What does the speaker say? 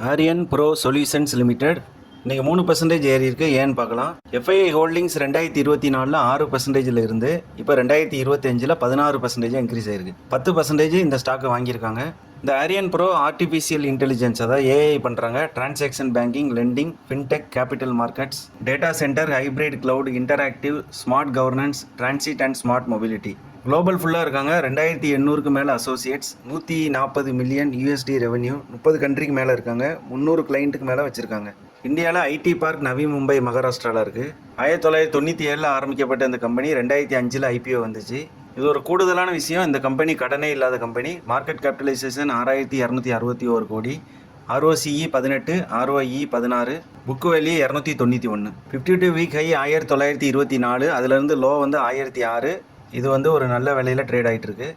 Aryan bro solutions limited இன்றைக்கி 3% ஏறி இருக்கு. ஏன்னு பார்க்கலாம். எஃப்ஐஐ ஹோல்டிங்ஸ் 2024 6% இருந்து இப்போ 2025 16% இன்க்ரீஸ் ஆயிருக்கு. 10% இந்த ஸ்டாக்கை வாங்கியிருக்காங்க. இந்த ஆரியன் ப்ரோ ஆர்டிஃபிஷியல் இன்டெலிஜென்ஸ், அதாவது ஏஐ பண்ணுறாங்க. Transaction banking, lending, fintech, capital markets, data centre, hybrid cloud, interactive, smart governance, transit and smart mobility. Global ஃபுல்லாக இருக்காங்க. 2800க்கு மேலே அசோசியேட்ஸ், 140 மில்லியன் யூஎஸ்டி ரெவன்யூ, 30 கண்ட்ரிக்கு மேலே இருக்காங்க, 300 கிளைண்ட்டுக்கு மேலே வச்சுருக்காங்க. இந்தியாவில் ஐடி பார்க் நவி மும்பை மகாராஷ்டிராவில் இருக்குது. 1997 ஆரம்பிக்கப்பட்ட இந்த கம்பெனி 2005 ஐபிஓ வந்துச்சு. இது ஒரு கூடுதலான விஷயம். இந்த கம்பெனி கடனே இல்லாத கம்பெனி. மார்க்கெட் கேபிட்டலைசேஷன் 6261 கோடி, ROCE 18, ROE 16, book value 291. 52 week high 1924, அதுலேருந்து லோ வந்து 1006. இது வந்து ஒரு நல்ல விலையில் ட்ரேட் ஆகிட்டு இருக்கு.